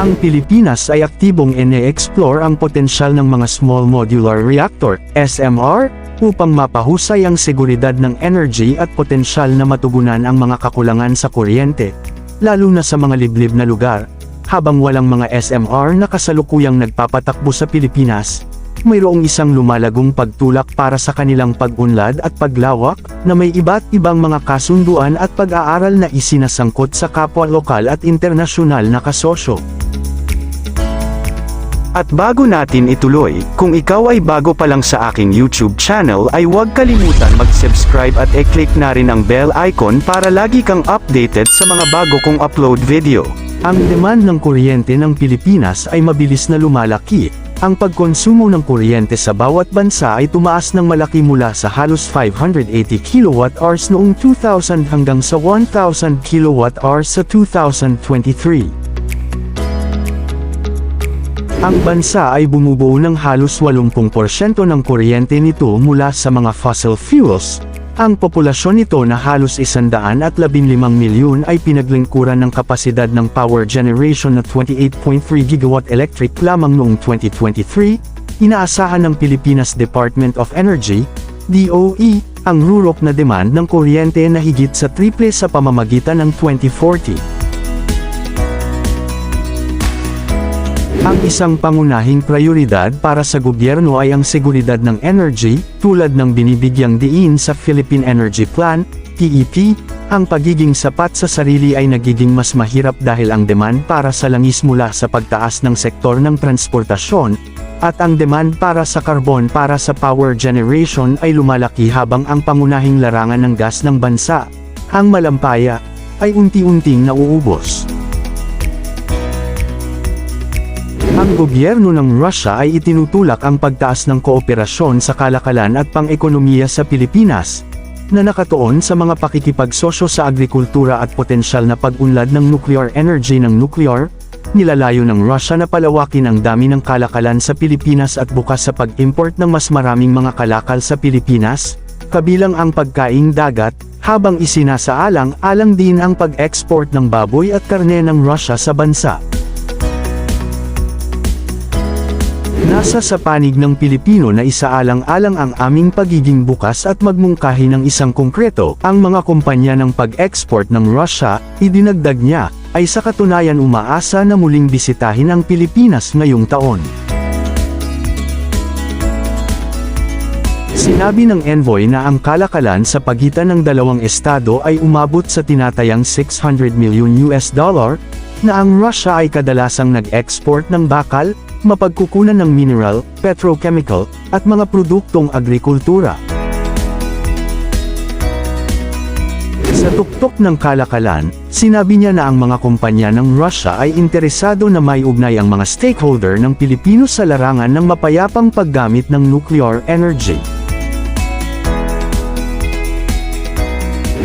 Ang Pilipinas ay aktibong ine-explore ang potensyal ng mga Small Modular Reactor, SMR, upang mapahusay ang seguridad ng energy at potensyal na matugunan ang mga kakulangan sa kuryente, lalo na sa mga liblib na lugar. Habang walang mga SMR na kasalukuyang nagpapatakbo sa Pilipinas, mayroong isang lumalagong pagtulak para sa kanilang pag-unlad at paglawak, na may iba't ibang mga kasunduan at pag-aaral na isinasangkot sa kapwa lokal at internasyonal na kasosyo. At bago natin ituloy, kung ikaw ay bago pa lang sa aking YouTube channel ay huwag kalimutan mag-subscribe at e-click na rin ang bell icon para lagi kang updated sa mga bago kong upload video. Ang demand ng kuryente ng Pilipinas ay mabilis na lumalaki. Ang pagkonsumo ng kuryente sa bawat bansa ay tumaas ng malaki mula sa halos 580 kWh noong 2000 hanggang sa 1,000 kWh sa 2023. Ang bansa ay bumubuo ng halos 80% ng kuryente nito mula sa mga fossil fuels. Ang populasyon nito na halos 115 milyon ay pinaglingkuran ng kapasidad ng power generation na 28.3 gigawatt electric lamang noong 2023. Inaasahan ng Pilipinas Department of Energy, DOE, ang rurok na demand ng kuryente na higit sa triple sa pamamagitan ng 2040. Ang isang pangunahing prioridad para sa gobyerno ay ang seguridad ng energy, tulad ng binibigyang diin sa Philippine Energy Plan, PEP. Ang pagiging sapat sa sarili ay nagiging mas mahirap dahil ang demand para sa langis mula sa pagtaas ng sektor ng transportasyon, at ang demand para sa karbon para sa power generation ay lumalaki habang ang pangunahing larangan ng gas ng bansa, ang malampaya, ay unti-unting nauubos. Ang gobyerno ng Russia ay itinutulak ang pagtaas ng kooperasyon sa kalakalan at pang-ekonomiya sa Pilipinas, na nakatuon sa mga pakikipagsosyo sa agrikultura at potensyal na pag-unlad ng nuclear energy ng nuclear. Nilalayo ng Russia na palawakin ang dami ng kalakalan sa Pilipinas at bukas sa pag-import ng mas maraming mga kalakal sa Pilipinas, kabilang ang pagkaing dagat, habang isinasaalang-alang din ang pag-export ng baboy at karne ng Russia sa bansa. Nasa sa panig ng Pilipino na isaalang-alang ang aming pagiging bukas at magmungkahi ng isang konkreto. Ang mga kumpanya ng pag-export ng Russia, idinagdag niya, ay sa katunayan umaasa na muling bisitahin ang Pilipinas ngayong taon. Sinabi ng envoy na ang kalakalan sa pagitan ng dalawang estado ay umabot sa tinatayang $600 million, na ang Russia ay kadalasang nag-export ng bakal, mapagkukunan ng mineral, petrochemical, at mga produktong agrikultura. Sa tuktok ng kalakalan, sinabi niya na ang mga kumpanya ng Russia ay interesado na maiugnay ang mga stakeholder ng Pilipino sa larangan ng mapayapang paggamit ng nuclear energy.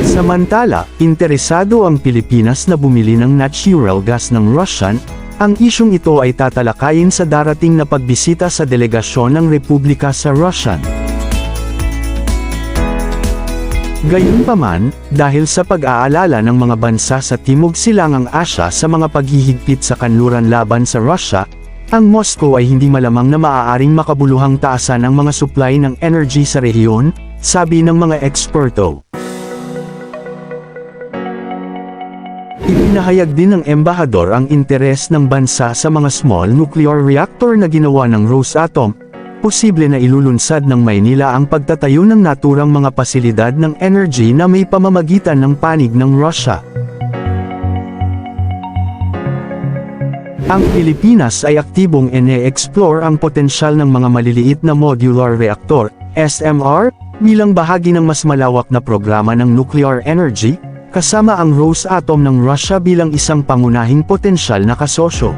Samantala, interesado ang Pilipinas na bumili ng natural gas ng Russian. Ang isyong ito ay tatalakayin sa darating na pagbisita sa delegasyon ng Republika sa Russian. Gayunpaman, dahil sa pag-aalala ng mga bansa sa Timog Silangang Asya sa mga paghihigpit sa kanluran laban sa Russia, ang Moscow ay hindi malamang na maaaring makabuluhang taasan ang mga supply ng energy sa rehiyon, sabi ng mga eksperto. Ipinahayag din ng embahador ang interes ng bansa sa mga small nuclear reactor na ginawa ng Rosatom. Posible na ilulunsad ng Maynila ang pagtatayo ng naturang mga pasilidad ng energy na may pamamagitan ng panig ng Russia. Ang Pilipinas ay aktibong ine-explore ang potensyal ng mga maliliit na modular reactor, SMR, bilang bahagi ng mas malawak na programa ng nuclear energy, kasama ang Rosatom ng Russia bilang isang pangunahing potensyal na kasosyo.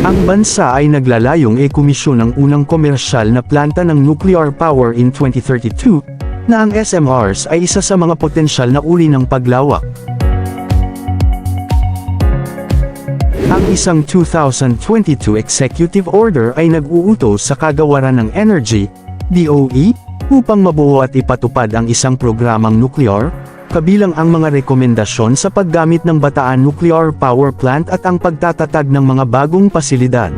Ang bansa ay naglalayong ikomisyon ng unang komersyal na planta ng nuclear power in 2032, na ang SMRs ay isa sa mga potensyal na uri ng paglawak. Ang isang 2022 executive order ay nag-uutos sa Kagawaran ng Energy, DOE, upang mabuo at ipatupad ang isang programang nuklear, kabilang ang mga rekomendasyon sa paggamit ng Bataan Nuclear Power Plant at ang pagtatatag ng mga bagong pasilidad.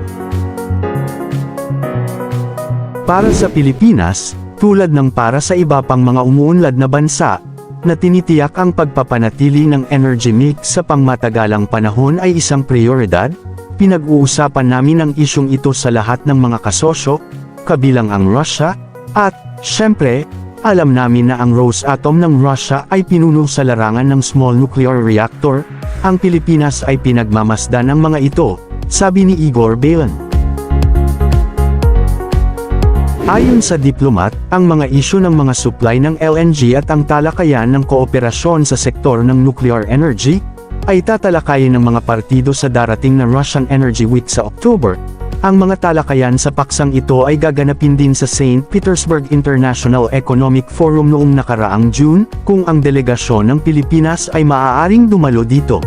Para sa Pilipinas, tulad ng para sa iba pang mga umuunlad na bansa, na tinitiyak ang pagpapanatili ng energy mix sa pangmatagalang panahon ay isang prioridad, pinag-uusapan namin ang isyong ito sa lahat ng mga kasosyo, kabilang ang Russia, at, syempre, alam namin na ang Rosatom ng Russia ay pinuno sa larangan ng small nuclear reactor, ang Pilipinas ay pinagmamasdan ng mga ito, sabi ni Igor Balan. Ayon sa diplomat, ang mga isyu ng mga supply ng LNG at ang talakayan ng kooperasyon sa sektor ng nuclear energy, ay tatalakayin ng mga partido sa darating na Russian Energy Week sa October. Ang mga talakayan sa paksang ito ay gaganapin din sa St. Petersburg International Economic Forum noong nakaraang June, kung ang delegasyon ng Pilipinas ay maaaring dumalo dito.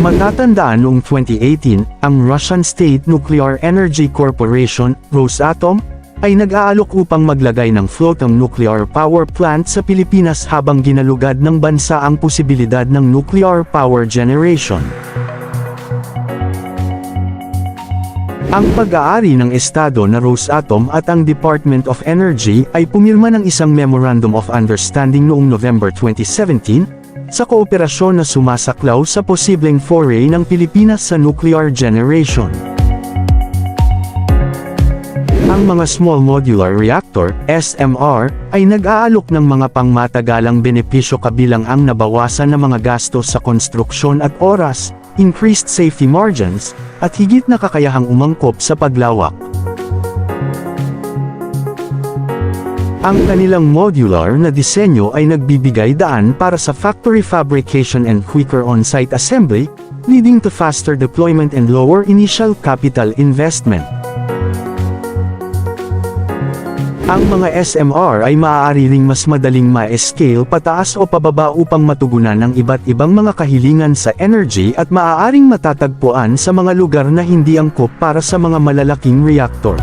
Matatandaan noong 2018, ang Russian State Nuclear Energy Corporation, Rosatom, ay nag-aalok upang maglagay ng floating nuclear power plant sa Pilipinas habang ginalugad ng bansa ang posibilidad ng nuclear power generation. Ang pag-aari ng Estado na Rosatom at ang Department of Energy ay pumirma ng isang Memorandum of Understanding noong November 2017, sa kooperasyon na sumasaklaw sa posibleng foray ng Pilipinas sa nuclear generation. Ang mga Small Modular Reactor, SMR, ay nag-aalok ng mga pangmatagalang benepisyo kabilang ang nabawasan na mga gastos sa konstruksyon at oras, increased safety margins, at higit na kakayahang umangkop sa paglawak. Ang kanilang modular na disenyo ay nagbibigay daan para sa factory fabrication and quicker on-site assembly, leading to faster deployment and lower initial capital investment. Ang mga SMR ay maaari ring mas madaling ma-scale pataas o pababa upang matugunan ang iba't ibang mga kahilingan sa energy at maaaring matatagpuan sa mga lugar na hindi angkop para sa mga malalaking reactor.